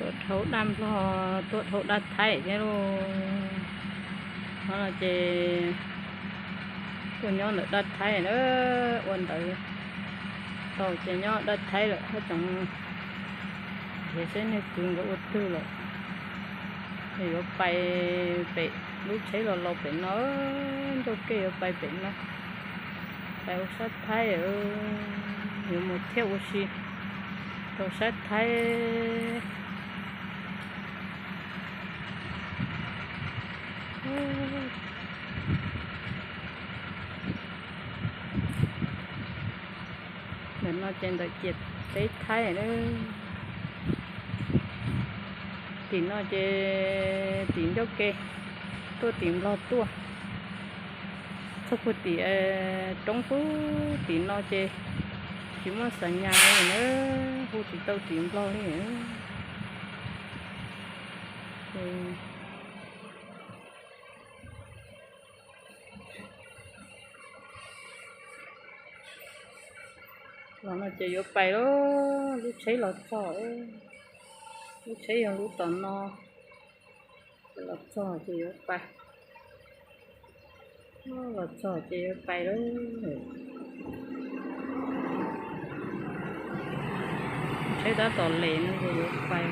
ตัวthấu đam loตัวthấu đắt thái cái luôn nó là chè con nhỏ nữa đắt thái nữa quan tự tàu chè nhỏ đắt thái rồi hết trong thì sẽ nên cường có út tư rồi thì có bay bị lúc thấy là lột bị nó cho kia bay bị nó bay sát thái ở nhiều một theo oxy tàu sát thái mình nó trên đời chật thấy thái nữa tìm nó chơi tìm cho kê tôi tìm lo tua sau khi tìm trong phố tìm nó chơi chỉ muốn sẵn nhà nữa vô thì tôi tìm lo nữa nó chơi vô bay đó lúc thấy lọt sò lúc thấy lúc tận no lọt sò chơi vô bay lọt sò chơi vô bay đó thấy đã tỏ lệ nó chơi vô bay